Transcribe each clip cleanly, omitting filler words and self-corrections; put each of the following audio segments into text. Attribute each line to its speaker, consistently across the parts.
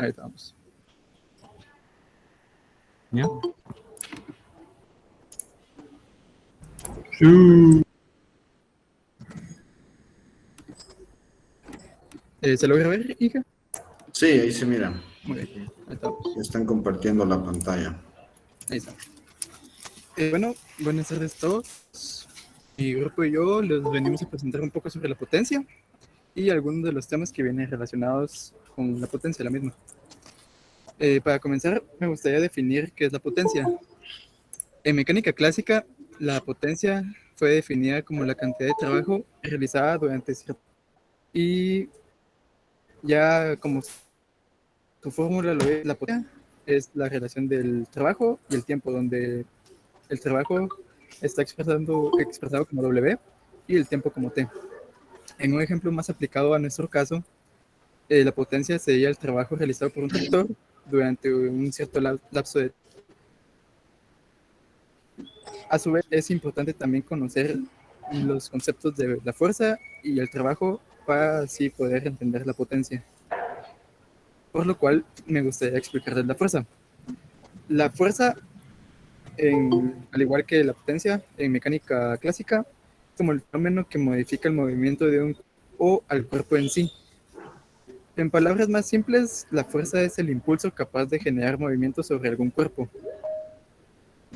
Speaker 1: Ahí estamos.
Speaker 2: ¿Ya?
Speaker 1: ¿Se logra ver, hija?
Speaker 3: Sí, ahí se mira.
Speaker 1: Muy bien, ahí estamos.
Speaker 3: Están compartiendo la pantalla.
Speaker 1: Ahí está. Bueno, buenas tardes a todos. Mi grupo y yo les venimos a presentar un poco sobre la potencia y algunos de los temas que vienen relacionados con la potencia, la misma. Para comenzar, me gustaría definir qué es la potencia. En mecánica clásica, la potencia fue definida como la cantidad de trabajo realizada durante cierto y ya como su fórmula lo es, la potencia es la relación del trabajo y el tiempo, donde el trabajo está expresado como W y el tiempo como T. En un ejemplo más aplicado a nuestro caso, la potencia sería el trabajo realizado por un tractor durante un cierto lapso de tiempo. A su vez, es importante también conocer los conceptos de la fuerza y el trabajo para así poder entender la potencia. Por lo cual, me gustaría explicarles la fuerza. La fuerza, al igual que la potencia en mecánica clásica, es como el fenómeno que modifica el movimiento de un cuerpo o al cuerpo en sí. En palabras más simples, la fuerza es el impulso capaz de generar movimiento sobre algún cuerpo.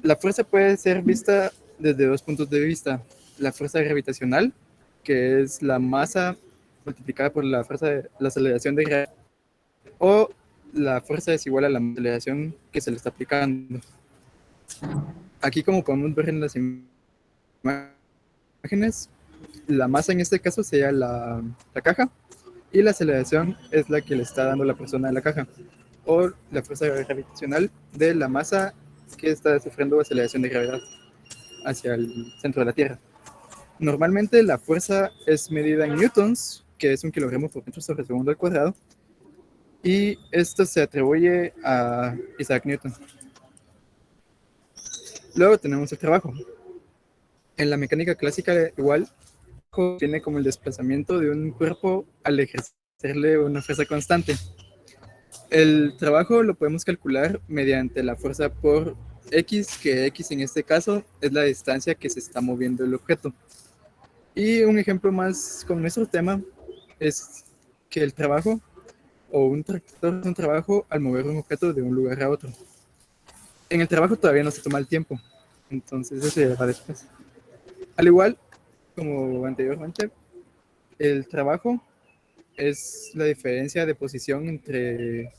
Speaker 1: La fuerza puede ser vista desde dos puntos de vista. La fuerza gravitacional, que es la masa multiplicada por la fuerza de la aceleración de gravedad, o la fuerza es igual a la aceleración que se le está aplicando. Aquí, como podemos ver en las imágenes, la masa en este caso sería la caja y la aceleración es la que le está dando la persona a la caja, o la fuerza gravitacional de la masa que está sufriendo aceleración de gravedad hacia el centro de la Tierra. Normalmente la fuerza es medida en newtons, que es 1 kilogramo por metro sobre segundo al cuadrado, y esto se atribuye a Isaac Newton. Luego tenemos el trabajo. En la mecánica clásica igual tiene como el desplazamiento de un cuerpo al ejercerle una fuerza constante. El trabajo lo podemos calcular mediante la fuerza por X, que X en este caso es la distancia que se está moviendo el objeto. Y un ejemplo más con nuestro tema es que el trabajo o un tractor es un trabajo al mover un objeto de un lugar a otro. En el trabajo todavía no se toma el tiempo, entonces eso se va después. Al igual como anteriormente, el trabajo es la diferencia de posición entre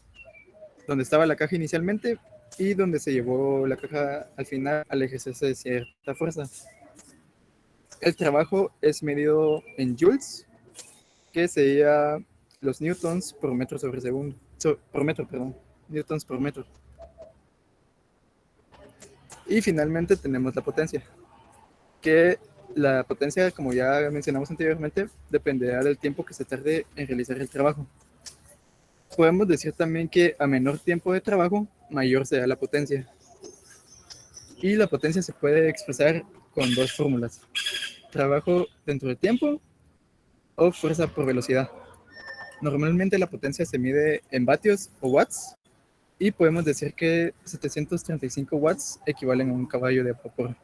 Speaker 1: donde estaba la caja inicialmente y donde se llevó la caja al final al ejercerse de cierta fuerza. El trabajo es medido en joules, que sería los newtons por metro sobre segundo, por metro, perdón, newtons por metro. Y finalmente tenemos la potencia, que la potencia, como ya mencionamos anteriormente, dependerá del tiempo que se tarde en realizar el trabajo. Podemos decir también que a menor tiempo de trabajo, mayor será la potencia. Y la potencia se puede expresar con dos fórmulas: trabajo dentro de tiempo o fuerza por velocidad. Normalmente la potencia se mide en vatios o watts y podemos decir que 735 watts equivalen a un caballo de vapor.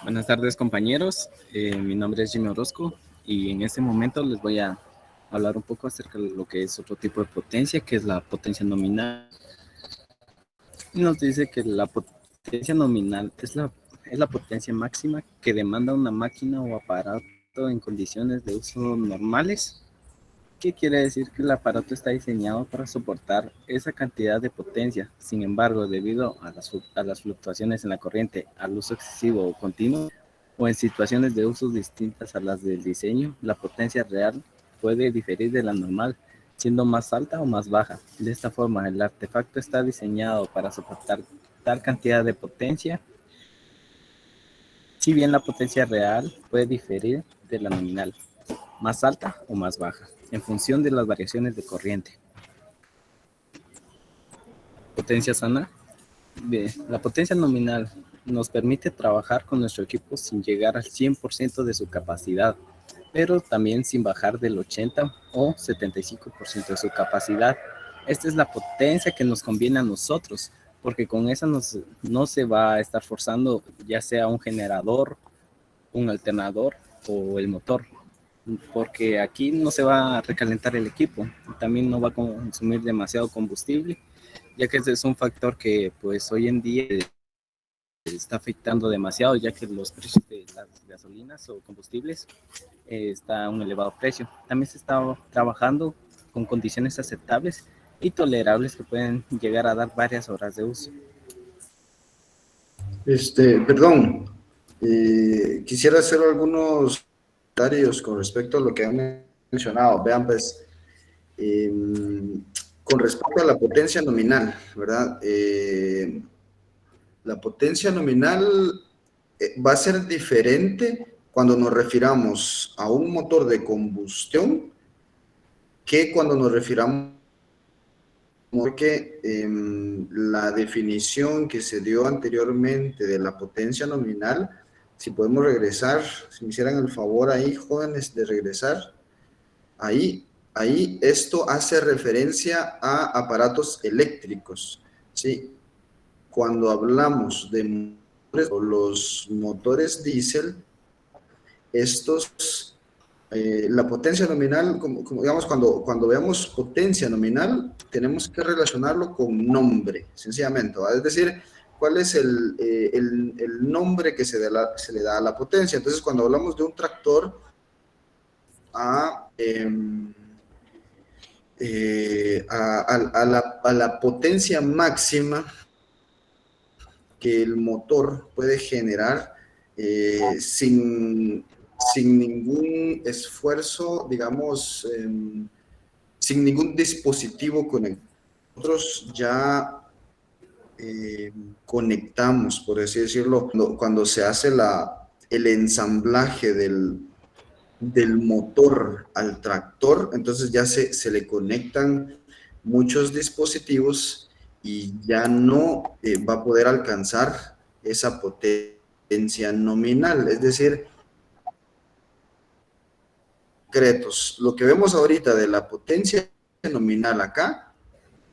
Speaker 2: Buenas tardes, compañeros. Mi nombre es Jimmy Orozco y en este momento les voy a hablar un poco acerca de lo que es otro tipo de potencia, que es la potencia nominal. Y nos dice que la potencia nominal es la potencia máxima que demanda una máquina o aparato en condiciones de uso normales. ¿Qué quiere decir? Que el aparato está diseñado para soportar esa cantidad de potencia. Sin embargo, debido a las fluctuaciones en la corriente, al uso excesivo o continuo, o en situaciones de usos distintas a las del diseño, la potencia real puede diferir de la normal, siendo más alta o más baja. De esta forma, el artefacto está diseñado para soportar tal cantidad de potencia, si bien la potencia real puede diferir de la nominal, más alta o más baja, en función de las variaciones de corriente. Potencia sana. Bien, la potencia nominal nos permite trabajar con nuestro equipo sin llegar al 100% de su capacidad. pero también sin bajar del 80 o 75% de su capacidad. Esta es la potencia que nos conviene a nosotros, porque con esa no se va a estar forzando ya sea un generador, un alternador o el motor, porque aquí no se va a recalentar el equipo, también no va a consumir demasiado combustible, ya que ese es un factor que pues hoy en día está afectando demasiado, ya que los precios de las gasolinas o combustibles está a un elevado precio. También se está trabajando con condiciones aceptables y tolerables que pueden llegar a dar varias horas de uso.
Speaker 3: Perdón, quisiera hacer algunos comentarios con respecto a lo que han mencionado. Vean, pues, eh, con respecto a la potencia nominal, ¿verdad? La potencia nominal va a ser diferente cuando nos refiramos a un motor de combustión que cuando nos refiramos, porque la definición que se dio anteriormente de la potencia nominal, si podemos regresar, si me hicieran el favor ahí, jóvenes, de regresar, ahí esto hace referencia a aparatos eléctricos, ¿sí? Cuando hablamos de motores, o los motores diésel, estos, la potencia nominal, como digamos, cuando veamos potencia nominal, tenemos que relacionarlo con nombre, sencillamente, ¿va? Es decir, cuál es el nombre que se le da a la potencia. Entonces, cuando hablamos de un tractor a la potencia máxima que el motor puede generar sin ningún esfuerzo, digamos, sin ningún dispositivo conectado. Nosotros ya conectamos, por así decirlo, cuando se hace el ensamblaje del motor al tractor, entonces ya se le conectan muchos dispositivos y ya no va a poder alcanzar esa potencia nominal. Es decir, concretos, lo que vemos ahorita de la potencia nominal acá,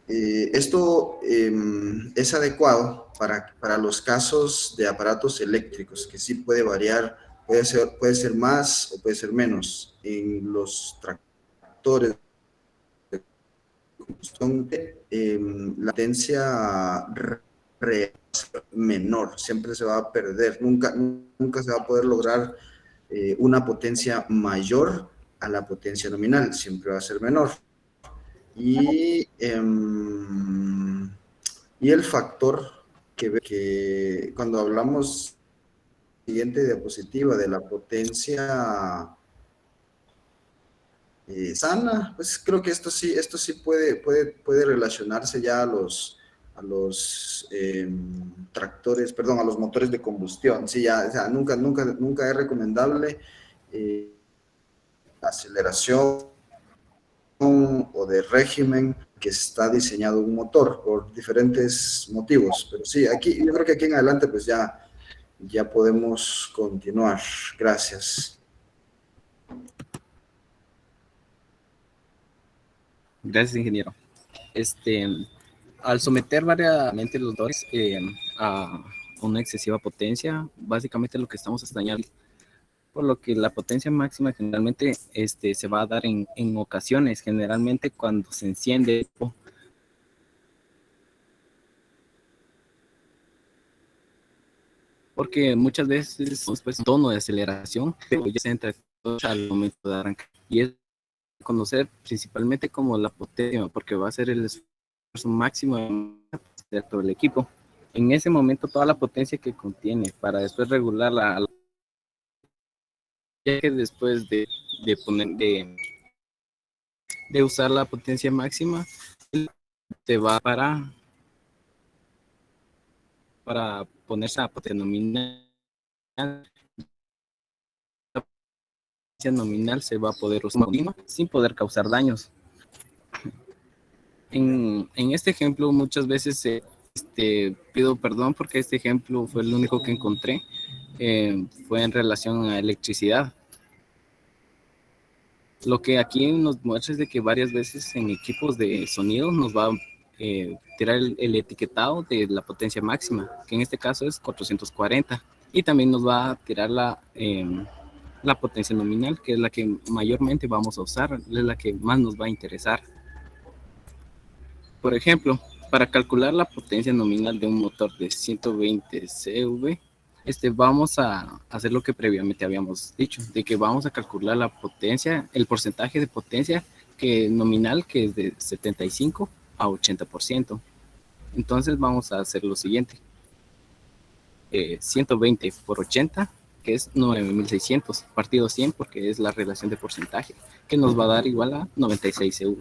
Speaker 3: esto es adecuado para los casos de aparatos eléctricos, que sí puede variar, puede ser más o puede ser menos. En los tractores de combustión, la potencia real menor, siempre se va a perder, nunca se va a poder lograr una potencia mayor a la potencia nominal, siempre va a ser menor. Y el factor que cuando hablamos, siguiente diapositiva, de la potencia sana, pues creo que esto sí puede relacionarse ya a los tractores, perdón, a los motores de combustión. Sí, ya, o sea, nunca es recomendable aceleración o de régimen que está diseñado un motor por diferentes motivos. Pero sí, aquí yo creo que aquí en adelante pues ya podemos continuar. Gracias.
Speaker 2: Gracias, ingeniero. Al someter variadamente los motores a una excesiva potencia, básicamente lo que estamos extrañando, por lo que la potencia máxima generalmente se va a dar en ocasiones, generalmente cuando se enciende, porque muchas veces pues, un tono de aceleración, pero ya se entra al momento de arrancar. Y es conocer principalmente como la potencia, porque va a ser el esfuerzo máximo de todo el equipo. En ese momento toda la potencia que contiene para después regularla, ya que después de usar la potencia máxima, te va para ponerse a potencia nominal. La potencia nominal se va a poder usar sin poder causar daños. En este ejemplo muchas veces pido perdón porque este ejemplo fue el único que encontré, fue en relación a electricidad. Lo que aquí nos muestra es de que varias veces en equipos de sonido nos va a tirar el etiquetado de la potencia máxima, que en este caso es 440, y también nos va a tirar la potencia nominal, que es la que mayormente vamos a usar, es la que más nos va a interesar. Por ejemplo, para calcular la potencia nominal de un motor de 120 CV, vamos a hacer lo que previamente habíamos dicho, de que vamos a calcular la potencia, el porcentaje de potencia nominal, que es de 75 a 80%. Entonces vamos a hacer lo siguiente. 120 por 80, que es 9600, partido 100, porque es la relación de porcentaje, que nos va a dar igual a 96 CV.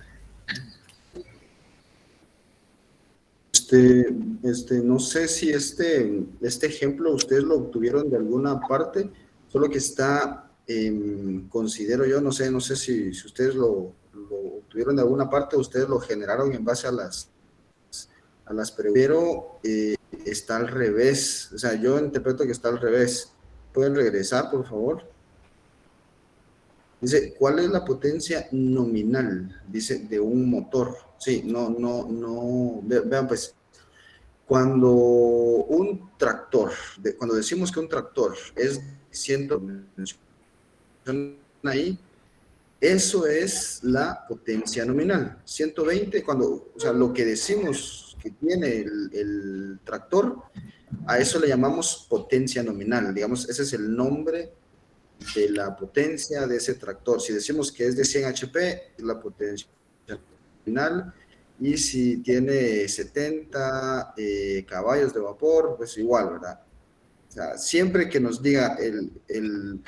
Speaker 3: No sé si este ejemplo ustedes lo obtuvieron de alguna parte, solo que está, considero yo, no sé si ustedes lo obtuvieron de alguna parte, ustedes lo generaron en base a las preguntas, pero está al revés, o sea, yo interpreto que está al revés. ¿Pueden regresar, por favor? Dice, ¿cuál es la potencia nominal? Dice, de un motor. Sí, vean pues, cuando un tractor, cuando decimos que un tractor es 100 ahí, eso es la potencia nominal. 120, o sea, lo que decimos que tiene el tractor, a eso le llamamos potencia nominal. Digamos, ese es el nombre de la potencia de ese tractor. Si decimos que es de 100 HP, es la potencia nominal. Y si tiene 70 caballos de vapor, pues igual, ¿verdad? O sea, siempre que nos diga el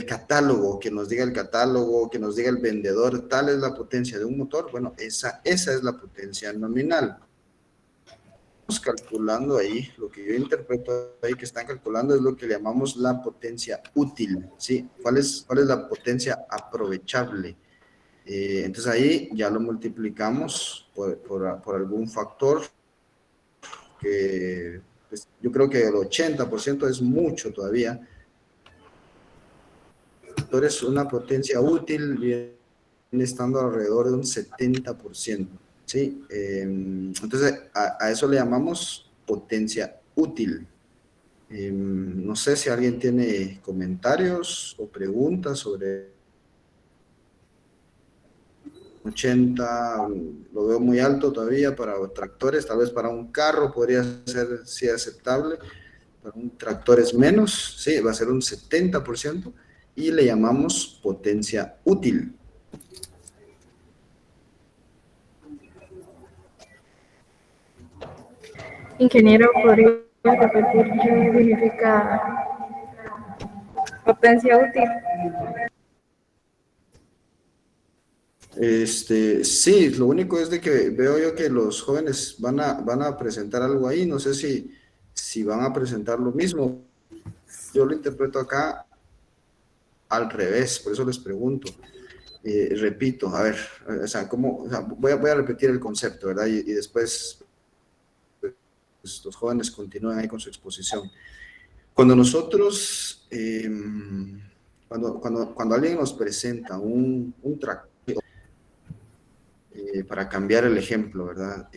Speaker 3: catálogo, que nos diga el catálogo, que nos diga el vendedor, tal es la potencia de un motor, bueno, esa es la potencia nominal. Estamos calculando ahí, lo que yo interpreto ahí que están calculando es lo que llamamos la potencia útil, ¿sí? ¿Cuál es la potencia aprovechable? Entonces ahí ya lo multiplicamos por algún factor que pues, yo creo que el 80% es mucho todavía. Entonces una potencia útil viene estando alrededor de un 70%, ¿sí? Entonces a eso le llamamos potencia útil. No sé si alguien tiene comentarios o preguntas sobre 80, lo veo muy alto todavía para tractores, tal vez para un carro podría ser sí aceptable, para un tractor es menos, sí, va a ser un 70% y le llamamos potencia útil.
Speaker 4: Ingeniero, ¿podría repetir qué significa potencia útil?
Speaker 3: Sí, lo único es de que veo yo que los jóvenes van a presentar algo ahí, no sé si van a presentar lo mismo. Yo lo interpreto acá al revés, por eso les pregunto. Repito, a ver, o sea, voy a repetir el concepto, ¿verdad? Y después pues, los jóvenes continúan ahí con su exposición. Cuando nosotros, cuando alguien nos presenta un tractor, para cambiar el ejemplo, ¿verdad?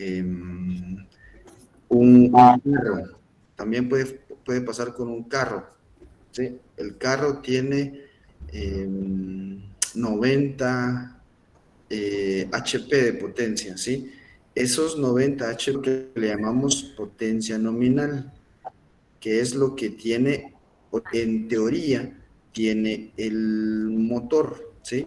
Speaker 3: Un carro, también puede pasar con un carro, ¿sí? El carro tiene 90 HP de potencia, ¿sí? Esos 90 HP que le llamamos potencia nominal, que es lo que tiene, en teoría, tiene el motor, ¿sí?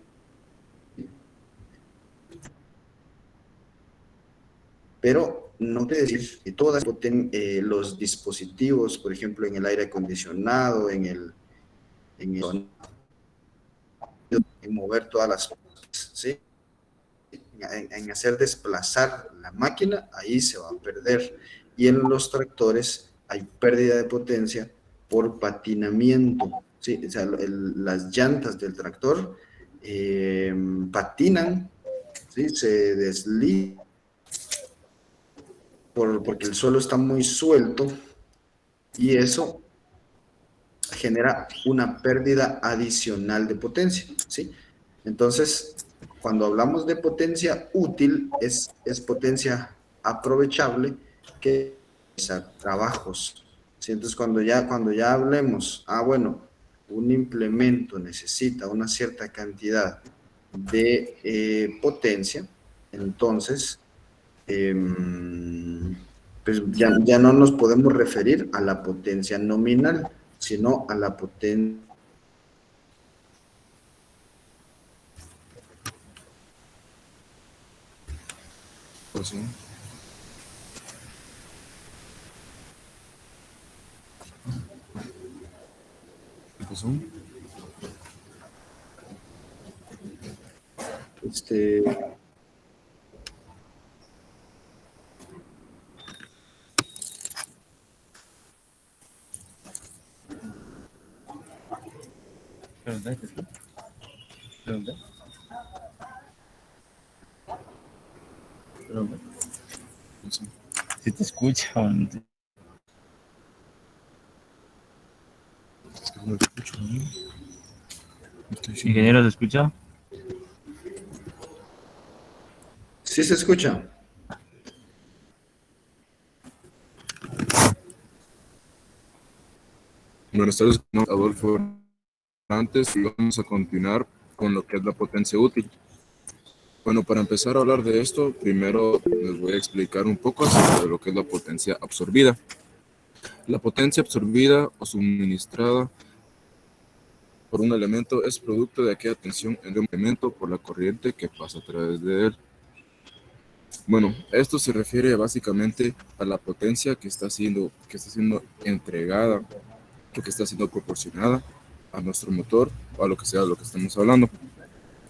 Speaker 3: Pero no quiere decir que todas los dispositivos, por ejemplo, en el aire acondicionado, en mover todas las cosas, ¿sí? En hacer desplazar la máquina, ahí se va a perder. Y en los tractores hay pérdida de potencia por patinamiento, ¿sí? O sea, las llantas del tractor patinan, ¿sí? Se deslizan porque el suelo está muy suelto y eso genera una pérdida adicional de potencia, ¿sí? Entonces, cuando hablamos de potencia útil, es potencia aprovechable que realiza trabajos. ¿Sí? Entonces, cuando ya hablemos, bueno, un implemento necesita una cierta cantidad de potencia, entonces, pues ya no nos podemos referir a la potencia nominal, sino a la potencia.
Speaker 5: Pues sí. ¿Qué pasó?
Speaker 3: Este,
Speaker 5: Pues sí.
Speaker 6: Si te escucha o no te-
Speaker 5: Es que no te escucho, ¿no? Estoy diciendo-
Speaker 6: Ingeniero, ¿se escucha?
Speaker 3: ¿Sí se escucha?
Speaker 5: Buenas tardes, Adolfo. Antes vamos a continuar con lo que es la potencia útil. Bueno, para empezar a hablar de esto, primero les voy a explicar un poco acerca de lo que es la potencia absorbida. La potencia absorbida o suministrada por un elemento es producto de aquella tensión en un elemento por la corriente que pasa a través de él. Bueno, esto se refiere básicamente a la potencia que está siendo entregada, o que está siendo proporcionada a nuestro motor o a lo que sea de lo que estamos hablando.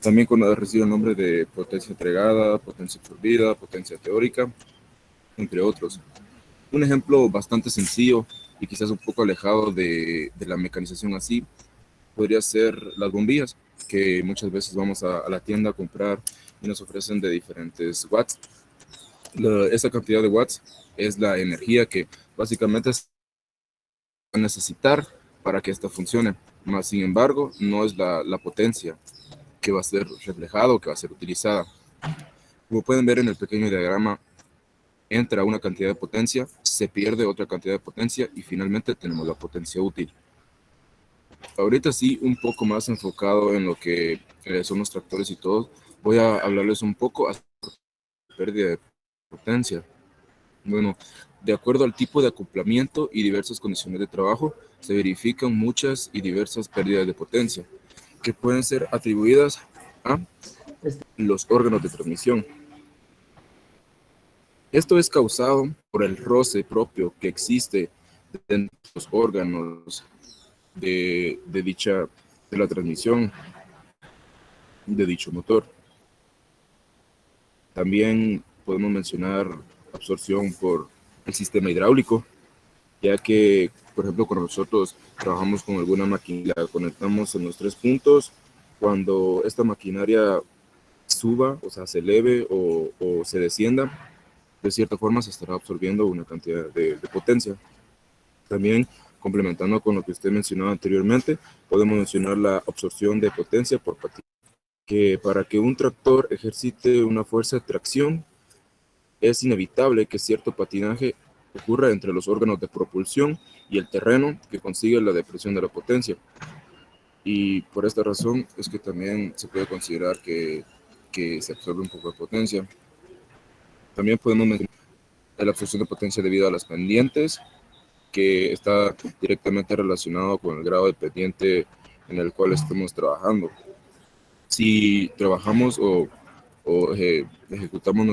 Speaker 5: También cuando recibe el nombre de potencia entregada, potencia absorbida, potencia teórica, entre otros. Un ejemplo bastante sencillo y quizás un poco alejado de la mecanización así, podría ser las bombillas, que muchas veces vamos a la tienda a comprar y nos ofrecen de diferentes watts. Esa cantidad de watts es la energía que básicamente se va a necesitar para que esta funcione. Más sin embargo, no es la potencia que va a ser reflejada o que va a ser utilizada. Como pueden ver en el pequeño diagrama, entra una cantidad de potencia, se pierde otra cantidad de potencia y finalmente tenemos la potencia útil. Ahorita sí, un poco más enfocado en lo que son los tractores y todo, voy a hablarles un poco acerca de la pérdida de potencia. Bueno, de acuerdo al tipo de acoplamiento y diversas condiciones de trabajo, se verifican muchas y diversas pérdidas de potencia, que pueden ser atribuidas a los órganos de transmisión. Esto es causado por el roce propio que existe dentro de los órganos de la transmisión de dicho motor. También podemos mencionar absorción por el sistema hidráulico, ya que, por ejemplo, cuando nosotros trabajamos con alguna máquina, la conectamos en los 3 puntos, cuando esta maquinaria suba, o sea, se eleve o se descienda, de cierta forma se estará absorbiendo una cantidad de potencia. También, complementando con lo que usted mencionaba anteriormente, podemos mencionar la absorción de potencia por patinaje, que para que un tractor ejercite una fuerza de tracción, es inevitable que cierto patinaje ocurra entre los órganos de propulsión y el terreno que consigue la depresión de la potencia. Y por esta razón es que también se puede considerar que se absorbe un poco de potencia. También podemos mencionar la absorción de potencia debido a las pendientes, que está directamente relacionado con el grado de pendiente en el cual estemos trabajando. Si trabajamos o ejecutamos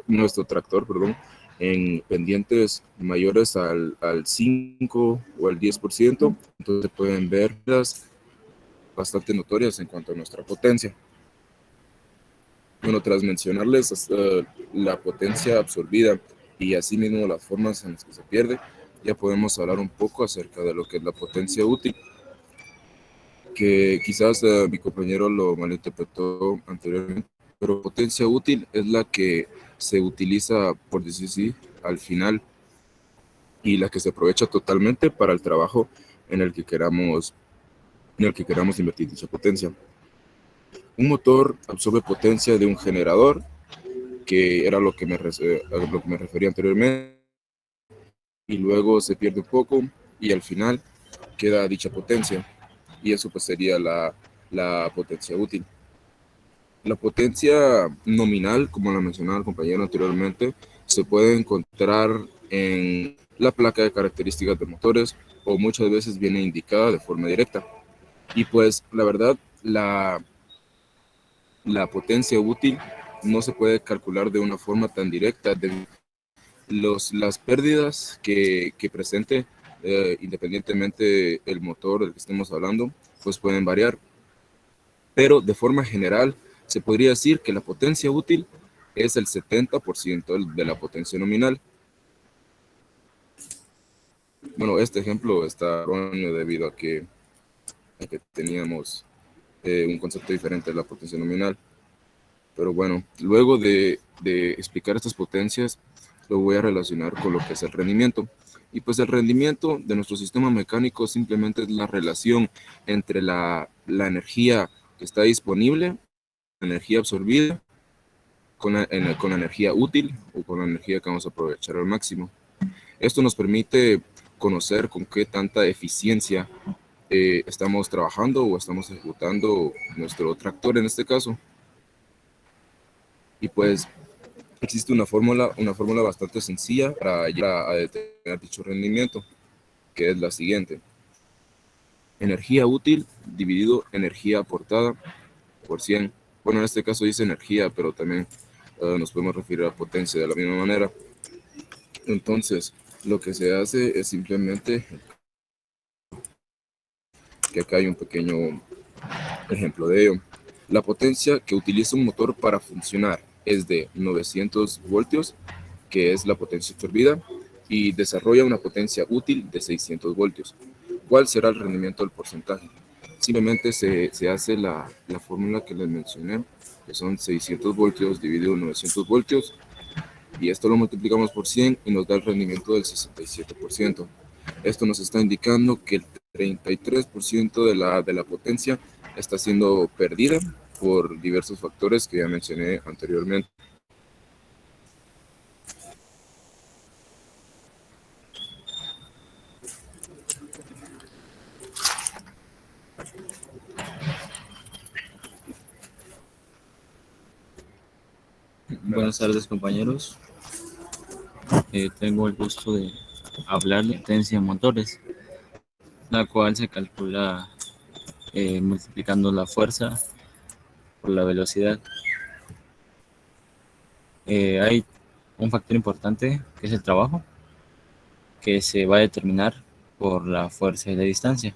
Speaker 5: nuestro tractor, perdón, en pendientes mayores al 5 o al 10%, entonces pueden ver bastante notorias en cuanto a nuestra potencia. Bueno, tras mencionarles la potencia absorbida y asimismo las formas en las que se pierde, ya podemos hablar un poco acerca de lo que es la potencia útil, que quizás mi compañero lo malinterpretó anteriormente, pero potencia útil es la que se utiliza, por decir así, al final y la que se aprovecha totalmente para el trabajo en el que queramos invertir dicha potencia. Un motor absorbe potencia de un generador, que era a lo que me refería anteriormente, y luego se pierde un poco y al final queda dicha potencia, y eso pues sería la potencia útil. La potencia nominal, como la mencionaba el compañero anteriormente, se puede encontrar en la placa de características de motores o muchas veces viene indicada de forma directa. Y pues la verdad, la potencia útil no se puede calcular de una forma tan directa. Las pérdidas que presente, independientemente el motor del que estemos hablando, pues pueden variar. Pero de forma general, se podría decir que la potencia útil es el 70% de la potencia nominal. Bueno, este ejemplo está erróneo debido a que teníamos un concepto diferente de la potencia nominal. Pero bueno, luego de explicar estas potencias, lo voy a relacionar con lo que es el rendimiento. Y pues el rendimiento de nuestro sistema mecánico simplemente es la relación entre la energía que está disponible, la energía absorbida, con la energía útil o con la energía que vamos a aprovechar al máximo. Esto nos permite conocer con qué tanta eficiencia estamos trabajando o estamos ejecutando nuestro tractor en este caso. Y pues existe una fórmula bastante sencilla para llegar a determinar dicho rendimiento, que es la siguiente. Energía útil dividido energía aportada por 100. Bueno, en este caso dice energía, pero también nos podemos referir a potencia de la misma manera. Entonces, lo que se hace es simplemente, que acá hay un pequeño ejemplo de ello. La potencia que utiliza un motor para funcionar es de 900 voltios, que es la potencia absorbida, y desarrolla una potencia útil de 600 voltios. ¿Cuál será el rendimiento del porcentaje? Simplemente se hace la fórmula que les mencioné, que son 600 voltios dividido 900 voltios, y esto lo multiplicamos por 100 y nos da el rendimiento del 67%. Esto nos está indicando que el 33% de la potencia está siendo perdida por diversos factores que ya mencioné anteriormente.
Speaker 6: Buenas tardes, compañeros. Tengo el gusto de hablar de potencia en motores, la cual se calcula multiplicando la fuerza por la velocidad. Hay un factor importante que es el trabajo, que se va a determinar por la fuerza y la distancia.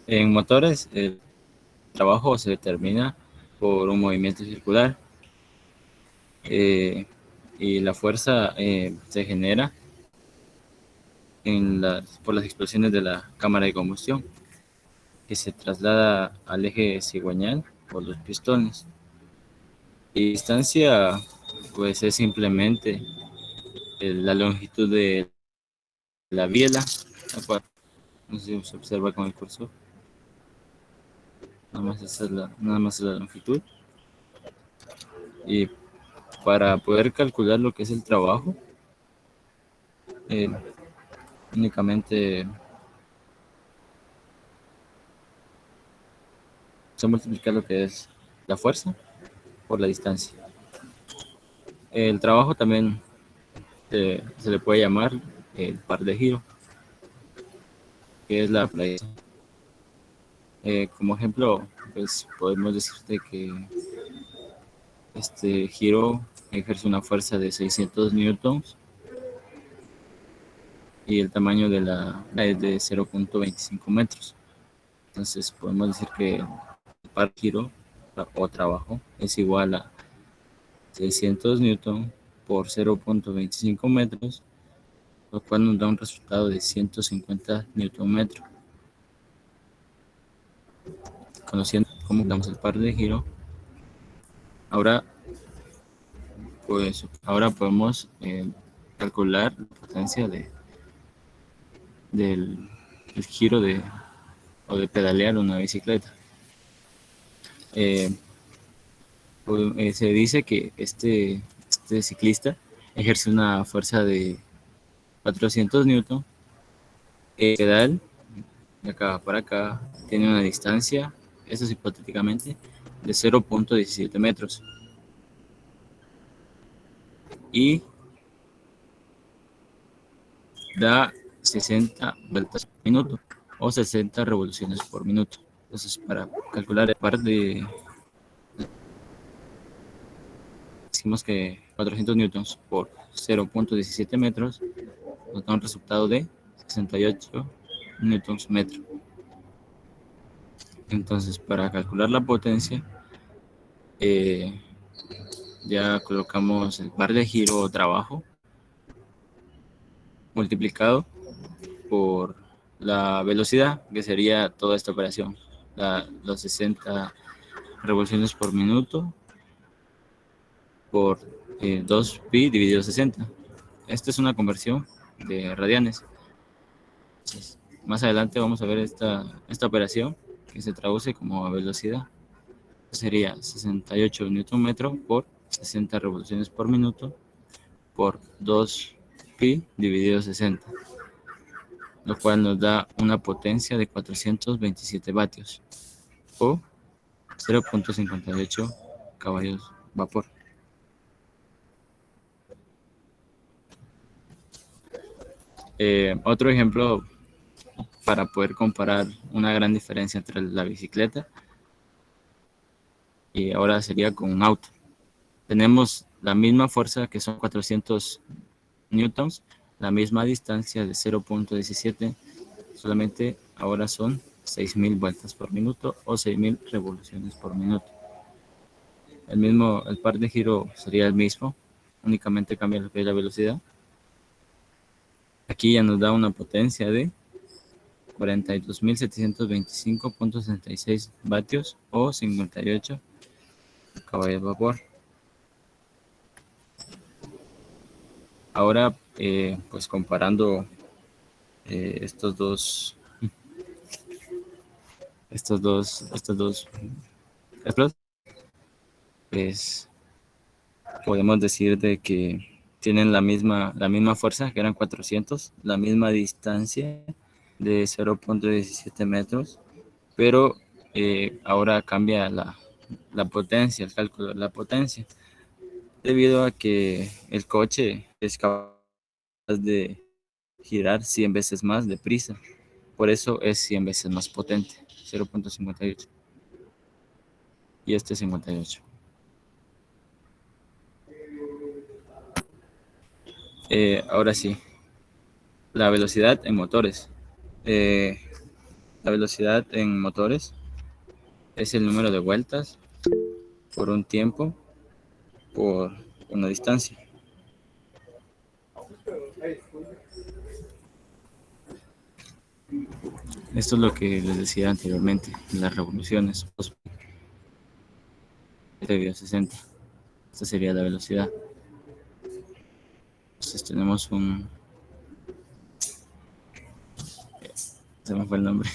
Speaker 6: En motores, el trabajo se determina por un movimiento circular y la fuerza se genera por las explosiones de la cámara de combustión, que se traslada al eje cigüeñal por los pistones. Y distancia, pues es simplemente la longitud de la biela, la cual no sé si se observa con el cursor. Nada más es la longitud. Y para poder calcular lo que es el trabajo, únicamente se multiplica lo que es la fuerza por la distancia. El trabajo también se le puede llamar el par de giro, que es la playa. Como ejemplo, pues podemos decirte que este giro ejerce una fuerza de 600 newtons y el tamaño de la es de 0.25 metros. Entonces podemos decir que el par giro o trabajo es igual a 600 newton por 0.25 metros, lo cual nos da un resultado de 150 newton metro. Conociendo cómo damos el par de giro, ahora podemos calcular la potencia del giro o de pedalear una bicicleta. Se dice que este ciclista ejerce una fuerza de 400 newton. El pedal de acá para acá tiene una distancia, eso es hipotéticamente, de 0.17 metros. Y da 60 vueltas por minuto o 60 revoluciones por minuto. Entonces, para calcular el par de, decimos que 400 newtons por 0.17 metros nos da un resultado de 68 newtons metro. Entonces, para calcular la potencia, ya colocamos el par de giro o trabajo multiplicado por la velocidad, que sería toda esta operación, los 60 revoluciones por minuto por 2pi dividido 60. Esta es una conversión de radianes. Entonces, más adelante vamos a ver esta operación que se traduce como velocidad. Sería 68 newton metro por 60 revoluciones por minuto por 2pi dividido 60, lo cual nos da una potencia de 427 vatios o 0.58 caballos vapor. Otro ejemplo para poder comparar una gran diferencia entre la bicicleta y ahora sería con un auto. Tenemos la misma fuerza, que son 400 newtons, la misma distancia de 0.17, solamente ahora son 6.000 vueltas por minuto o 6.000 revoluciones por minuto. El par de giro sería el mismo, únicamente cambia lo que es la velocidad. Aquí ya nos da una potencia de 42.725.66 vatios o 58 caballos de vapor. Ahora, pues comparando estos dos ejemplos, pues podemos decir de que tienen la misma fuerza, que eran 400, la misma distancia de 0.17 metros, pero ahora cambia la potencia, el cálculo de la potencia, debido a que el coche es capaz de girar 100 veces más deprisa. Por eso es 100 veces más potente, 0.58. Y este es 58. Ahora sí, la velocidad en motores. La velocidad en motores es el número de vueltas por un tiempo por una distancia. Esto es lo que les decía anteriormente, las revoluciones. 60. Esta sería la velocidad. Entonces tenemos se me fue el nombre.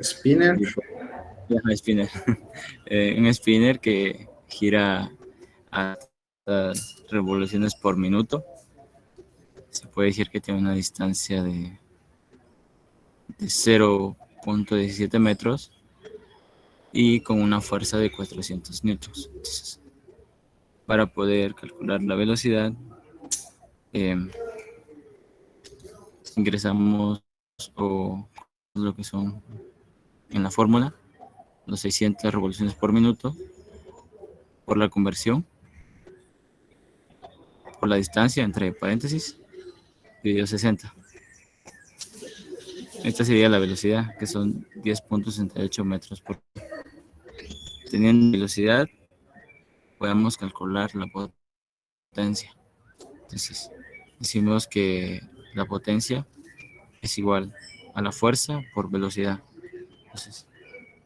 Speaker 3: Spinner.
Speaker 6: Spinner. Un spinner que gira a revoluciones por minuto. Se puede decir que tiene una distancia de 0.17 metros y con una fuerza de 400 newtons. Entonces, para poder calcular la velocidad, ingresamos lo que son en la fórmula los 600 revoluciones por minuto por la conversión por la distancia entre paréntesis dividido 60. Esta sería la velocidad, que son 10.68 metros por. Teniendo velocidad, podemos calcular la potencia. Entonces, decimos que la potencia es igual a la fuerza por velocidad. Entonces,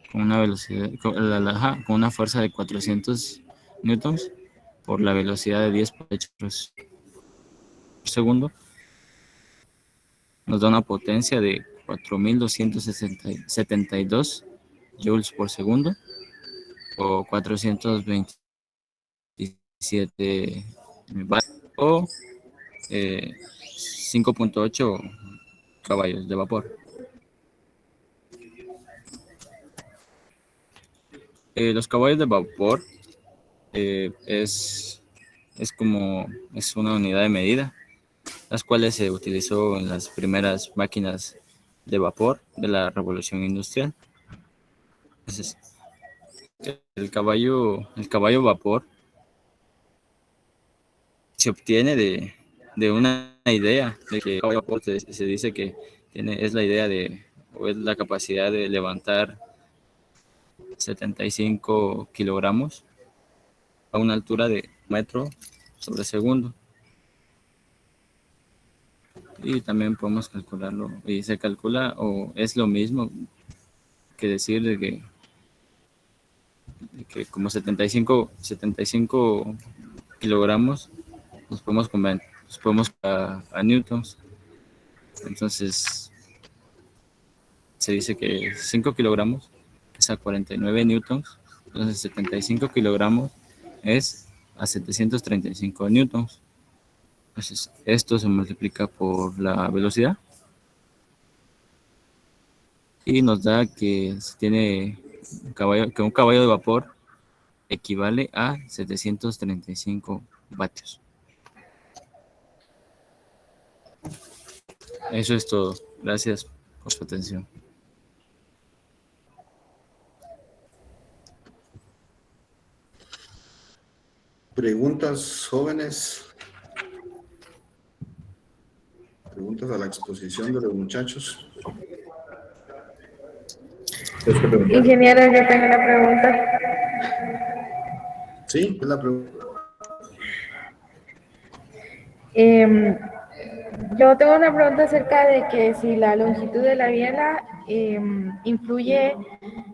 Speaker 6: con una velocidad, con una fuerza de 400 newtons por la velocidad de 10 metros por segundo, nos da una potencia de 4.272 joules por segundo o 427 vatios o 5.8 caballos de vapor. Los caballos de vapor es una unidad de medida, las cuales se utilizó en las primeras máquinas de vapor de la Revolución Industrial. Entonces, el caballo vapor se obtiene de una idea de que el caballo vapor se dice que es la idea o es la capacidad de levantar 75 kilogramos a una altura de metro sobre segundo. Y también podemos calcularlo, y se calcula, o es lo mismo que decir de que como 75 kilogramos los podemos a newtons. Entonces se dice que 5 kilogramos es a 49 newtons, entonces 75 kilogramos es a 735 newtons. Entonces esto se multiplica por la velocidad y nos da que un caballo de vapor equivale a 735 vatios. Eso es todo. Gracias por su atención.
Speaker 3: ¿Preguntas, jóvenes? ¿Preguntas a la exposición de los muchachos?
Speaker 4: Ingeniero, yo tengo una pregunta.
Speaker 3: Sí, es la pregunta.
Speaker 4: Yo tengo una pregunta acerca de que si la longitud de la biela influye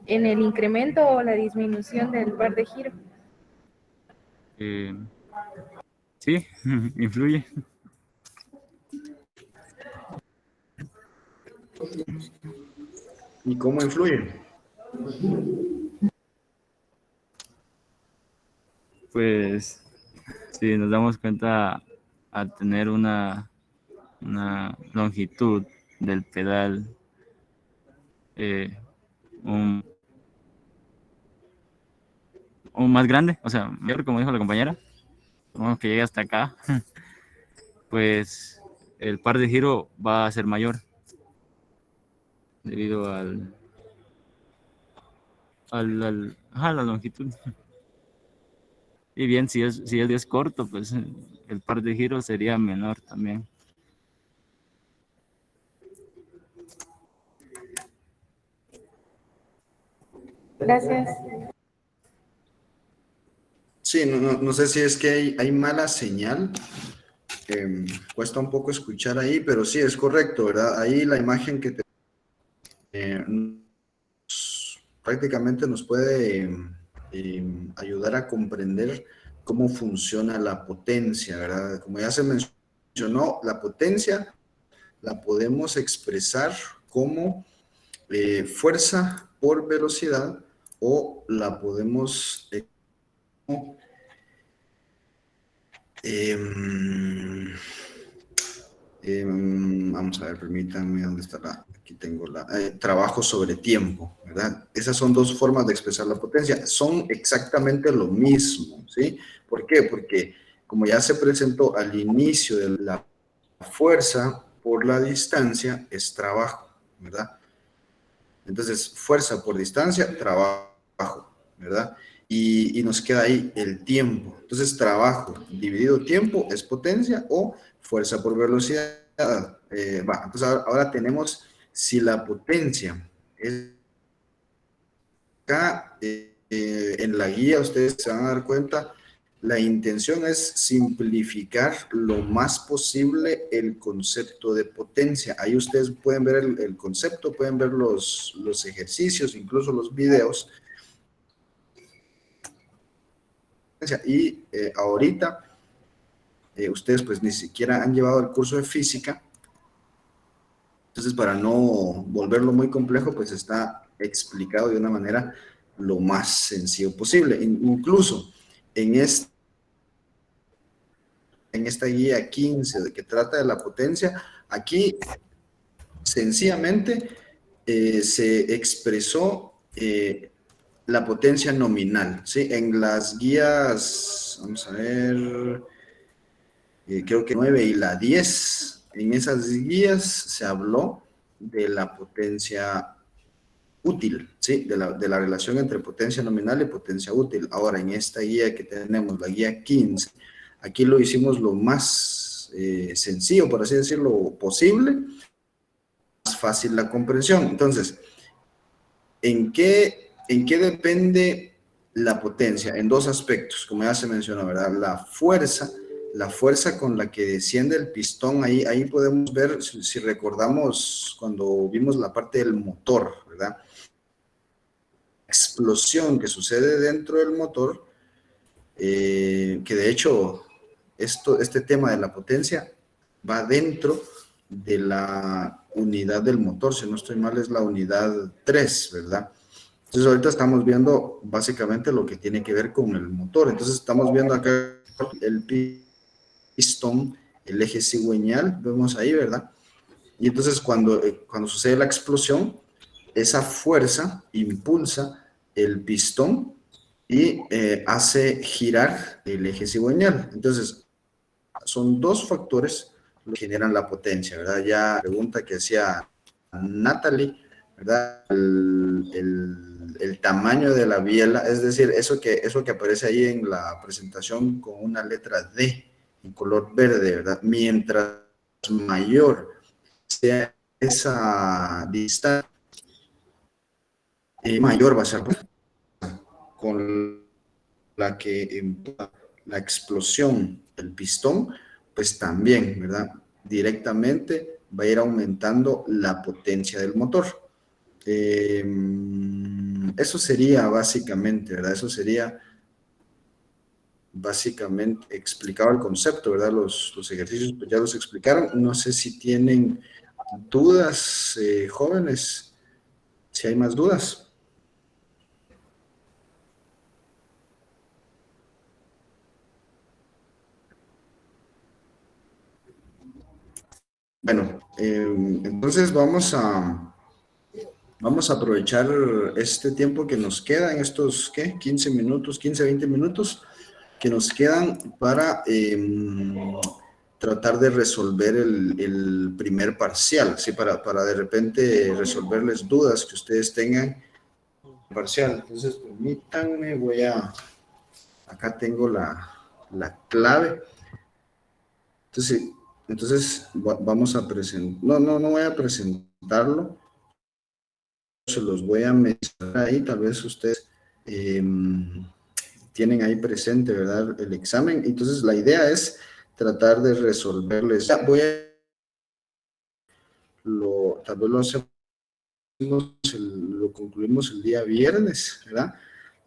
Speaker 4: en el incremento o la disminución del par de giro.
Speaker 6: Sí, influye.
Speaker 3: ¿Y cómo influye?
Speaker 6: Pues si nos damos cuenta, al tener una longitud del pedal un más grande, o sea, mayor, como dijo la compañera, como que llegue hasta acá, pues el par de giro va a ser mayor debido a la longitud. Y bien, si es corto, pues el par de giro sería menor también.
Speaker 4: Gracias.
Speaker 3: Sí, no sé si es que hay mala señal. Cuesta un poco escuchar ahí, pero sí, es correcto, ¿verdad? Ahí la imagen que prácticamente nos puede ayudar a comprender cómo funciona la potencia, ¿verdad? Como ya se mencionó, la potencia la podemos expresar como fuerza por velocidad o la podemos vamos a ver, permítanme, ¿dónde está aquí tengo trabajo sobre tiempo, ¿verdad? Esas son dos formas de expresar la potencia, son exactamente lo mismo, ¿sí? ¿Por qué? Porque como ya se presentó al inicio de la fuerza por la distancia es trabajo, ¿verdad? Entonces, fuerza por distancia, trabajo, ¿verdad? Y nos queda ahí el tiempo. Entonces, trabajo dividido tiempo es potencia o fuerza por velocidad. Entonces, ahora tenemos si la potencia es acá, en la guía ustedes se van a dar cuenta, la intención es simplificar lo más posible el concepto de potencia. Ahí ustedes pueden ver el concepto, pueden ver los ejercicios, incluso los videos. Y ahorita ustedes pues ni siquiera han llevado el curso de física. Entonces, para no volverlo muy complejo, pues está explicado de una manera lo más sencillo posible. Incluso en esta guía 15 que trata de la potencia, aquí sencillamente se expresó la potencia nominal, ¿sí? En las guías, vamos a ver, creo que 9 y la 10, en esas guías se habló de la potencia útil, ¿sí? De la relación entre potencia nominal y potencia útil. Ahora, en esta guía que tenemos, la guía 15, aquí lo hicimos lo más sencillo, por así decirlo, posible, más fácil la comprensión. Entonces, ¿en qué depende la potencia? En dos aspectos, como ya se mencionó, ¿verdad? La fuerza con la que desciende el pistón, ahí podemos ver, si recordamos cuando vimos la parte del motor, ¿verdad? Explosión que sucede dentro del motor, que de hecho este tema de la potencia va dentro de la unidad del motor, si no estoy mal es la unidad 3, ¿verdad? Entonces ahorita estamos viendo básicamente lo que tiene que ver con el motor. Entonces estamos viendo acá el pistón, el eje cigüeñal, vemos ahí, ¿verdad? Y entonces cuando sucede la explosión, esa fuerza impulsa el pistón y hace girar el eje cigüeñal. Entonces, son dos factores los que generan la potencia, ¿verdad? Ya pregunta que hacía Natalie, ¿verdad? El tamaño de la biela, es decir, eso que aparece ahí en la presentación con una letra D en color verde, ¿verdad? Mientras mayor sea esa distancia, mayor va a ser con la que empuja la explosión del pistón, pues también, ¿verdad? Directamente va a ir aumentando la potencia del motor. Eso sería básicamente, ¿verdad? Eso sería básicamente explicado el concepto, ¿verdad? Los ejercicios pues ya los explicaron. No sé si tienen dudas, jóvenes, si hay más dudas. Bueno, entonces vamos a aprovechar este tiempo que nos queda en estos, ¿qué? 15 minutos, 15, 20 minutos que nos quedan para tratar de resolver el primer parcial, ¿sí? Para de repente resolverles dudas que ustedes tengan parcial. Entonces, permítanme, acá tengo la clave. Entonces vamos a presentar, no voy a presentarlo, se los voy a mencionar ahí, tal vez ustedes tienen ahí presente, ¿verdad? El examen. Entonces la idea es tratar de resolverles. Ya tal vez lo hacemos, lo concluimos el día viernes, ¿verdad?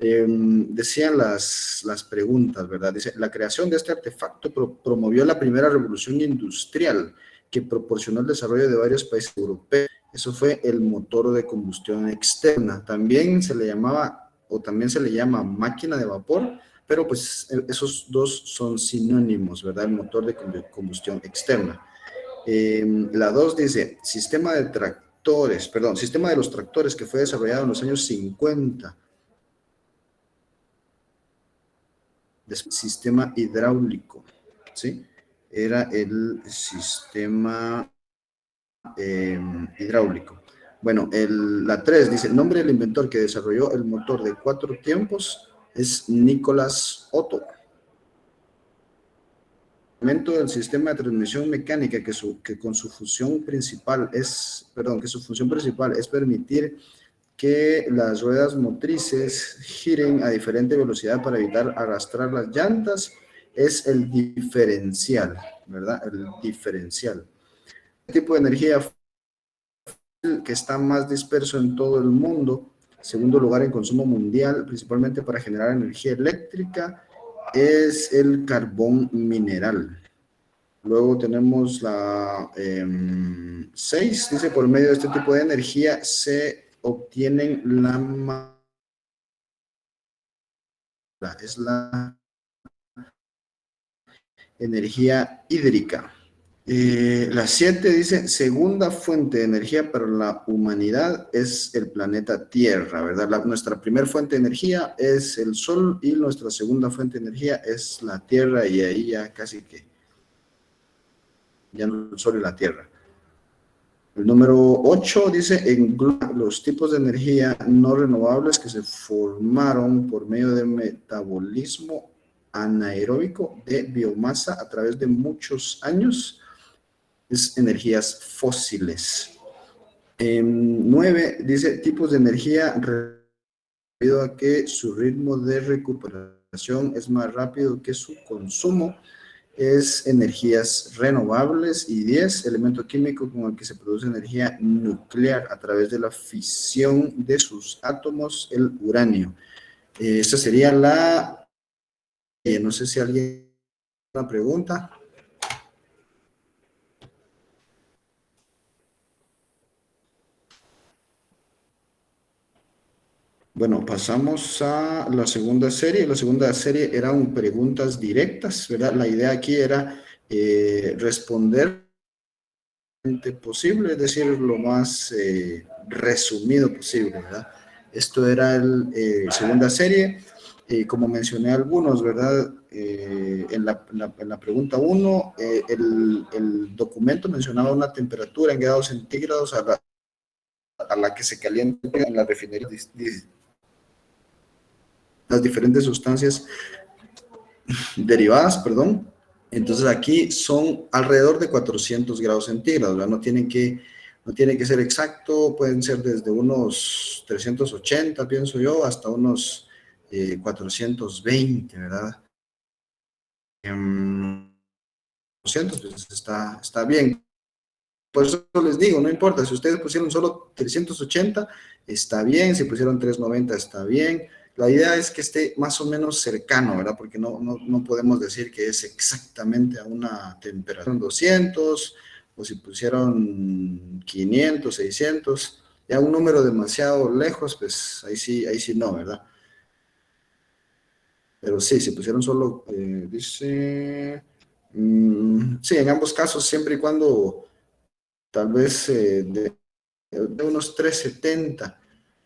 Speaker 3: Decían las preguntas, ¿verdad? Dice, la creación de este artefacto promovió la primera revolución industrial que proporcionó el desarrollo de varios países europeos. Eso fue el motor de combustión externa. También se le llamaba, o también se le llama máquina de vapor, pero pues esos dos son sinónimos, ¿verdad? El motor de combustión externa. La 2 dice, sistema de los tractores que fue desarrollado en los años 50. Sistema hidráulico, ¿sí? Era el sistema hidráulico. Bueno, la 3 dice, el nombre del inventor que desarrolló el motor de 4 tiempos es Nicholas Otto. El elemento del sistema de transmisión mecánica que su función principal es permitir que las ruedas motrices giren a diferente velocidad para evitar arrastrar las llantas, es el diferencial, ¿verdad? El diferencial. El tipo de energía que está más disperso en todo el mundo, segundo lugar en consumo mundial, principalmente para generar energía eléctrica, es el carbón mineral. Luego tenemos la 6, dice, por medio de este tipo de energía se obtienen es la energía hídrica. La 7 dice, segunda fuente de energía para la humanidad es el planeta Tierra, ¿verdad? Nuestra primera fuente de energía es el Sol y nuestra segunda fuente de energía es la Tierra, y ahí ya casi que ya no el Sol y la Tierra. El número 8 dice, engloba los tipos de energía no renovables que se formaron por medio de metabolismo anaeróbico de biomasa a través de muchos años. Es energías fósiles. 9 dice, tipos de energía debido a que su ritmo de recuperación es más rápido que su consumo. Es energías renovables. Y 10, elemento químico con el que se produce energía nuclear a través de la fisión de sus átomos, el uranio. Esta sería la... no sé si alguien tiene una pregunta. Bueno, pasamos a la segunda serie. La segunda serie eran preguntas directas, ¿verdad? La idea aquí era responder posible, es decir, lo más resumido posible, ¿verdad? Esto era la segunda serie. Como mencioné algunos, ¿verdad? En la pregunta 1, el documento mencionaba una temperatura en grados centígrados a la que se calienta en la refinería las diferentes sustancias derivadas, perdón. Entonces aquí son alrededor de 400 grados centígrados, ¿verdad? No tiene que ser exacto, pueden ser desde unos 380, pienso yo, hasta unos 420, ¿verdad? 200, pues está bien. Por eso les digo, no importa, si ustedes pusieron solo 380, está bien, si pusieron 390, está bien. La idea es que esté más o menos cercano, ¿verdad? Porque no podemos decir que es exactamente a una temperatura 200, o si pusieron 500, 600, ya un número demasiado lejos, pues ahí sí no, ¿verdad? Pero sí, si pusieron solo, dice, sí, en ambos casos, siempre y cuando tal vez de unos 370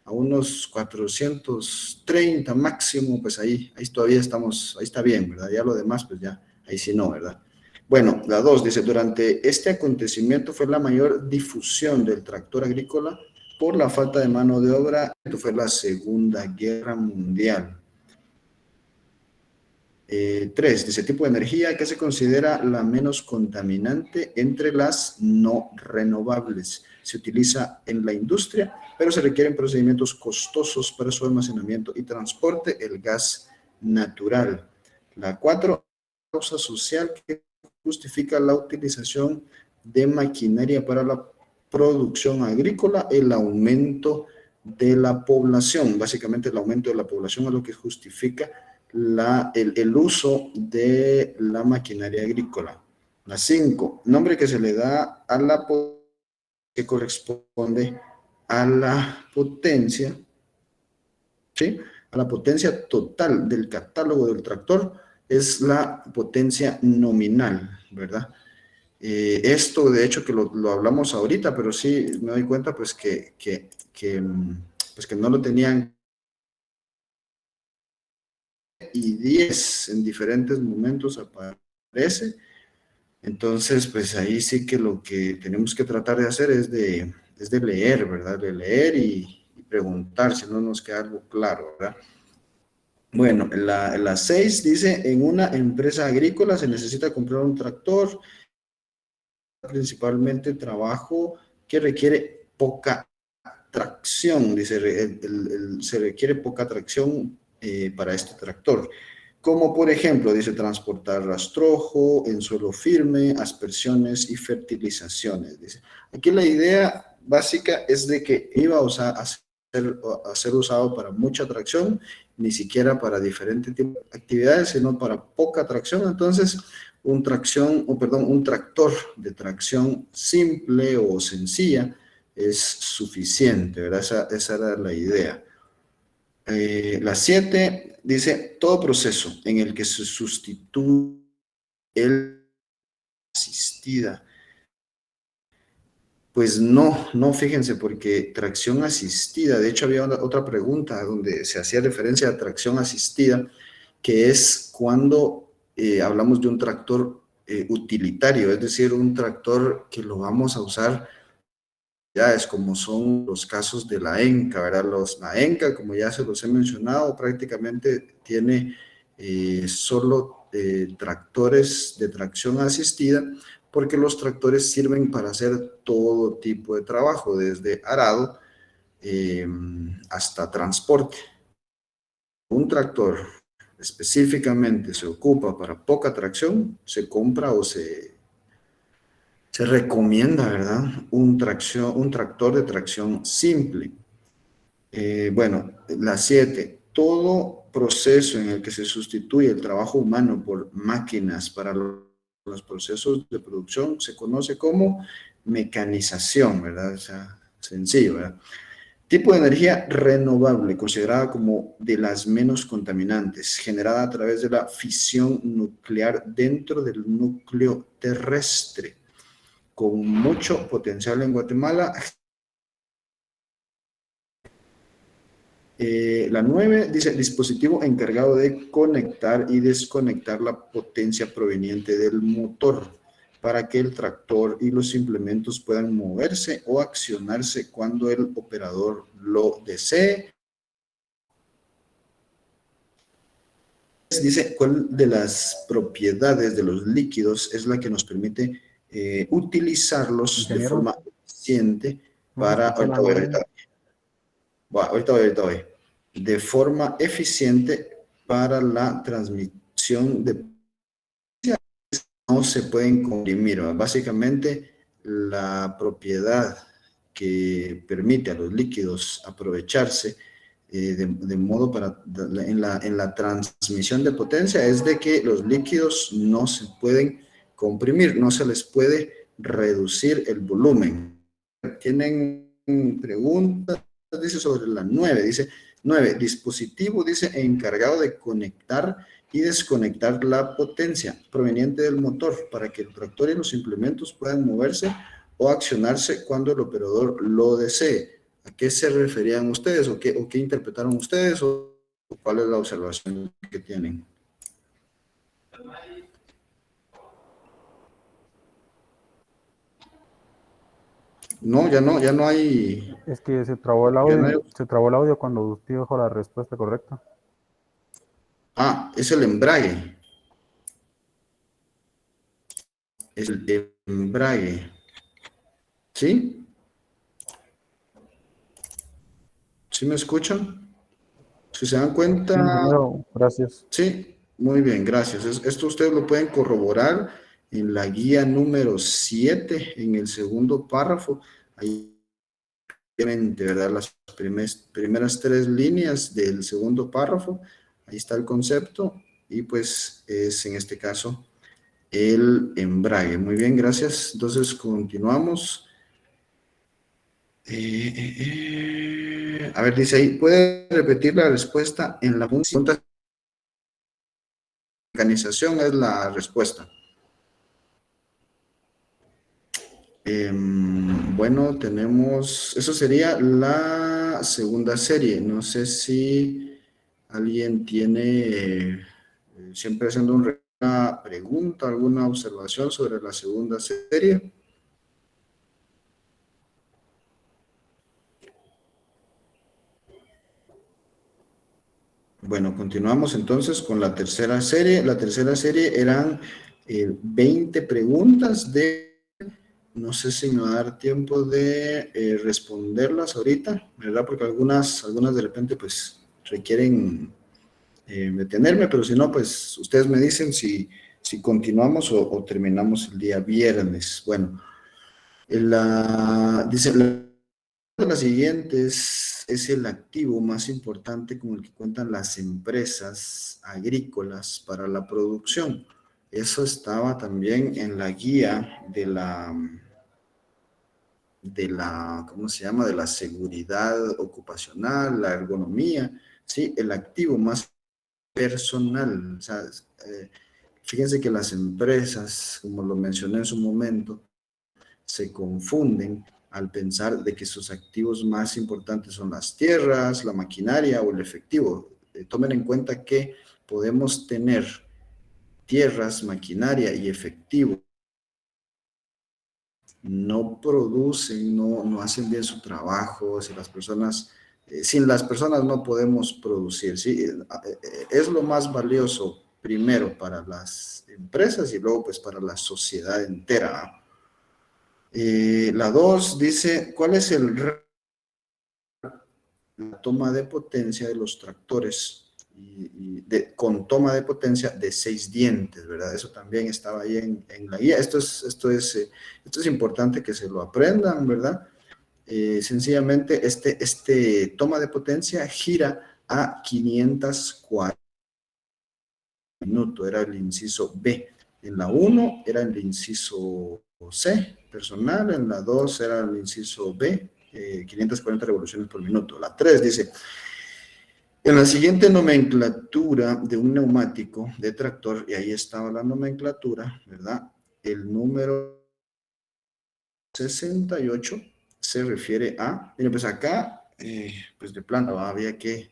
Speaker 3: a unos 430 máximo, pues ahí todavía estamos, ahí está bien, ¿verdad? Ya lo demás, pues ya, ahí sí no, ¿verdad? Bueno, la 2 dice, durante este acontecimiento fue la mayor difusión del tractor agrícola por la falta de mano de obra, esto fue la Segunda Guerra Mundial. 3, dice, tipo de energía que se considera la menos contaminante entre las no renovables. Se utiliza en la industria, pero se requieren procedimientos costosos para su almacenamiento y transporte, el gas natural. La 4, causa social que justifica la utilización de maquinaria para la producción agrícola, el aumento de la población. Básicamente el aumento de la población es lo que justifica el uso de la maquinaria agrícola. La 5, nombre que se le da a la que corresponde a la potencia, ¿sí? A la potencia total del catálogo del tractor es la potencia nominal, ¿verdad? Esto de hecho que lo hablamos ahorita, pero sí me doy cuenta pues que no lo tenían, y 10 en diferentes momentos aparece. Entonces, pues ahí sí que lo que tenemos que tratar de hacer es de leer, ¿verdad? De leer y preguntar si no nos queda algo claro, ¿verdad? Bueno, la 6 dice, en una empresa agrícola se necesita comprar un tractor, principalmente trabajo que requiere poca tracción, dice, se requiere poca tracción para este tractor, como por ejemplo, dice, transportar rastrojo en suelo firme, aspersiones y fertilizaciones, dice. Aquí la idea básica es de que iba a ser usado para mucha tracción, ni siquiera para diferentes tipos de actividades, sino para poca tracción. Entonces, un tractor de tracción simple o sencilla es suficiente, ¿verdad? Esa era la idea. La 7 dice, todo proceso en el que se sustituye el asistida. Pues no, fíjense, porque tracción asistida, de hecho había otra pregunta donde se hacía referencia a tracción asistida, que es cuando hablamos de un tractor utilitario, es decir, un tractor que lo vamos a usar, ya es como son los casos de la ENCA, ¿verdad? La ENCA, como ya se los he mencionado, prácticamente tiene solo tractores de tracción asistida, porque los tractores sirven para hacer todo tipo de trabajo, desde arado hasta transporte. Un tractor específicamente se ocupa para poca tracción, se compra o se recomienda, ¿verdad? Un tractor de tracción simple. Bueno, la 7, todo proceso en el que se sustituye el trabajo humano por máquinas para los procesos de producción se conoce como mecanización, ¿verdad? O sea, sencillo, ¿verdad? Tipo de energía renovable, considerada como de las menos contaminantes, generada a través de la fisión nuclear dentro del núcleo terrestre, con mucho potencial en Guatemala. La 9 dice, dispositivo encargado de conectar y desconectar la potencia proveniente del motor para que el tractor y los implementos puedan moverse o accionarse cuando el operador lo desee. Dice, ¿cuál de las propiedades de los líquidos es la que nos permite utilizarlos de forma eficiente para... Ahorita voy. De forma eficiente para la transmisión de... No se pueden comprimir, ¿verdad? Básicamente, la propiedad que permite a los líquidos aprovecharse de modo para en la transmisión de potencia es de que los líquidos no se pueden comprimir, no se les puede reducir el volumen. Tienen preguntas, dice sobre la 9, dice 9, dispositivo, dice encargado de conectar y desconectar la potencia proveniente del motor para que el tractor y los implementos puedan moverse o accionarse cuando el operador lo desee. ¿A qué se referían ustedes o qué interpretaron ustedes o cuál es la observación que tienen? No, ya no hay...
Speaker 7: Es que se trabó el audio cuando usted dijo la respuesta correcta.
Speaker 3: Ah, es el embrague. Es el embrague. ¿Sí? ¿Sí me escuchan? Si se dan cuenta...
Speaker 7: Sí, ingeniero, gracias.
Speaker 3: Sí, muy bien, gracias. Esto ustedes lo pueden corroborar en la guía número 7, en el segundo párrafo. Ahí, ¿verdad? Las primeras 3 líneas del segundo párrafo. Ahí está el concepto y pues es en este caso el embrague. Muy bien, gracias. Entonces continuamos. A ver, dice ahí, ¿puede repetir la respuesta en la función? Mecanización es la respuesta. Bueno, tenemos, eso sería la segunda serie. No sé si alguien tiene, siempre haciendo una pregunta, alguna observación sobre la segunda serie. Bueno, continuamos entonces con la tercera serie. La tercera serie eran 20 preguntas no sé si me va a dar tiempo de responderlas ahorita, ¿verdad? Porque algunas de repente pues requieren detenerme, pero si no, pues ustedes me dicen si continuamos o terminamos el día viernes. Bueno, dice, la de las siguientes es el activo más importante con el que cuentan las empresas agrícolas para la producción. Eso estaba también en la guía ¿cómo se llama? De la seguridad ocupacional, la ergonomía, ¿sí? El activo más personal. O sea, fíjense que las empresas, como lo mencioné en su momento, se confunden al pensar de que sus activos más importantes son las tierras, la maquinaria o el efectivo. Tomen en cuenta que podemos tener tierras, maquinaria y efectivo, no producen, no hacen bien su trabajo, si las personas, sin las personas no podemos producir, ¿sí? Es lo más valioso primero para las empresas y luego pues para la sociedad entera. La 2 dice, ¿cuál es la toma de potencia de los tractores con toma de potencia de 6 dientes, ¿verdad? Eso también estaba ahí en la guía. Esto es importante que se lo aprendan, ¿verdad? Sencillamente, este toma de potencia gira a 540 minutos, era el inciso B. En la 1 era el inciso C, personal. En la 2 era el inciso B, 540 revoluciones por minuto. La 3 dice, en la siguiente nomenclatura de un neumático de tractor, y ahí estaba la nomenclatura, ¿verdad? El número 68 se refiere a, miren, pues acá, pues de plano, había que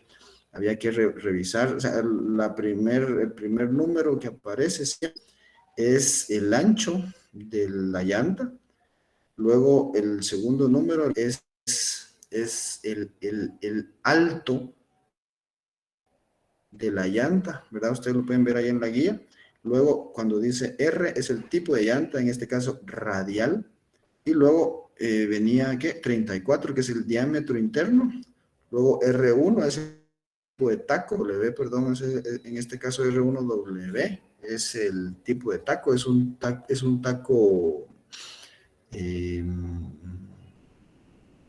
Speaker 3: revisar, o sea, el primer número que aparece es el ancho de la llanta, luego el segundo número es el alto de la llanta, ¿verdad? Ustedes lo pueden ver ahí en la guía. Luego, cuando dice R, es el tipo de llanta, en este caso radial. Y luego venía, ¿qué? 34, que es el diámetro interno. Luego R1 es el tipo de taco, W, perdón, en este caso R1W, es el tipo de taco, es un taco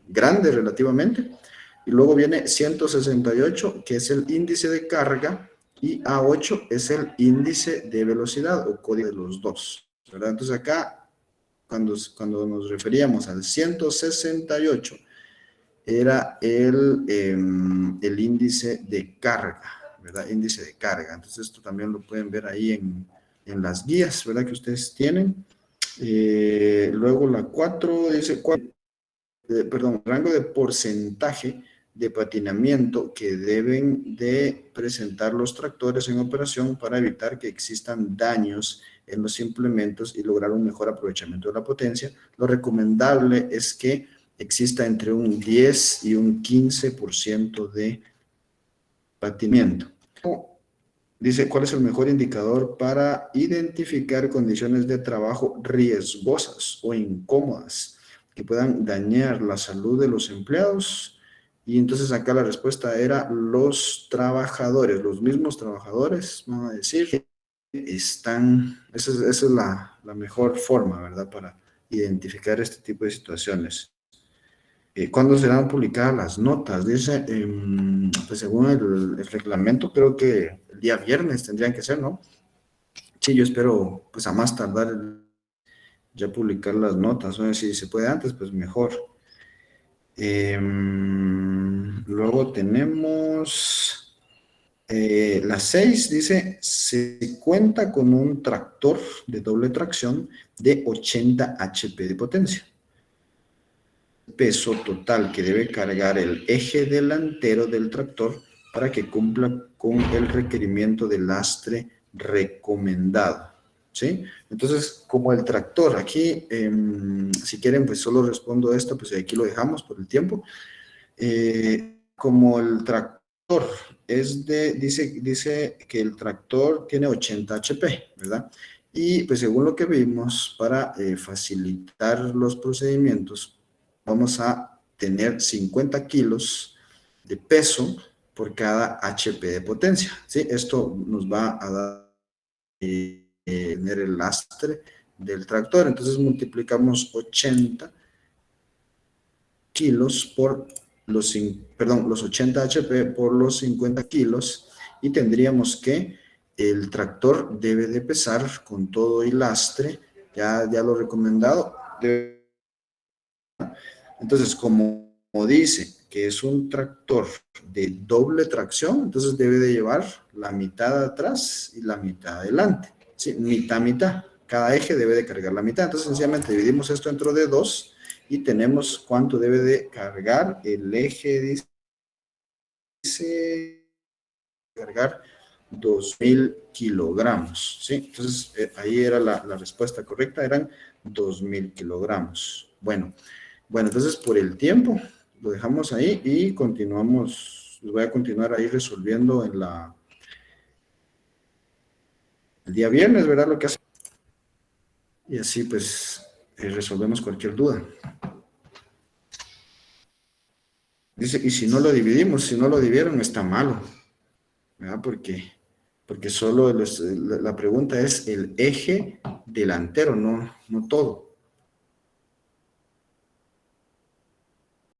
Speaker 3: grande relativamente. Y luego viene 168, que es el índice de carga, y A8 es el índice de velocidad o código de los dos, ¿verdad? Entonces acá, cuando nos referíamos al 168, era el índice de carga, ¿verdad? Índice de carga. Entonces esto también lo pueden ver ahí en las guías, ¿verdad? Que ustedes tienen. Luego la 4 dice, rango de porcentaje de patinamiento que deben de presentar los tractores en operación para evitar que existan daños en los implementos y lograr un mejor aprovechamiento de la potencia. Lo recomendable es que exista entre un 10 y un 15% de patinamiento. Dice, ¿cuál es el mejor indicador para identificar condiciones de trabajo riesgosas o incómodas que puedan dañar la salud de los empleados? Y entonces acá la respuesta era los trabajadores, los mismos trabajadores, vamos a decir, esa es la mejor forma, ¿verdad? Para identificar este tipo de situaciones. ¿Cuándo serán publicadas las notas? Dice, pues según el reglamento, creo que el día viernes tendrían que ser, ¿no? Sí, yo espero, pues a más tardar ya publicar las notas, o si se puede antes, pues mejor. Luego tenemos la 6, dice, se cuenta con un tractor de doble tracción de 80 HP de potencia. Peso total que debe cargar el eje delantero del tractor para que cumpla con el requerimiento de lastre recomendado, ¿sí? Entonces, como el tractor, aquí, si quieren, pues solo respondo esto, pues aquí lo dejamos por el tiempo. Como el tractor dice que el tractor tiene 80 HP, ¿verdad? Y pues según lo que vimos, para facilitar los procedimientos, vamos a tener 50 kilos de peso por cada HP de potencia, ¿sí? Esto nos va a dar tener el lastre del tractor. Entonces multiplicamos 80 kilos por los 80 HP por los 50 kilos y tendríamos que el tractor debe de pesar con todo y lastre, ya lo recomendado. Entonces, como dice que es un tractor de doble tracción, entonces debe de llevar la mitad atrás y la mitad adelante. Sí, mitad. Cada eje debe de cargar la mitad. Entonces, sencillamente dividimos esto dentro de 2 y tenemos cuánto debe de cargar el eje. Dice cargar 2.000 kilogramos. ¿Sí? Entonces, ahí era la respuesta correcta, eran 2.000 kilogramos. Bueno, entonces por el tiempo lo dejamos ahí y continuamos. Les voy a continuar ahí resolviendo el día viernes, ¿verdad? Lo que hace. Y así pues resolvemos cualquier duda. Dice, y si no lo dividimos, si no lo dividieron, está malo, ¿verdad? Porque solo la pregunta es el eje delantero, no todo.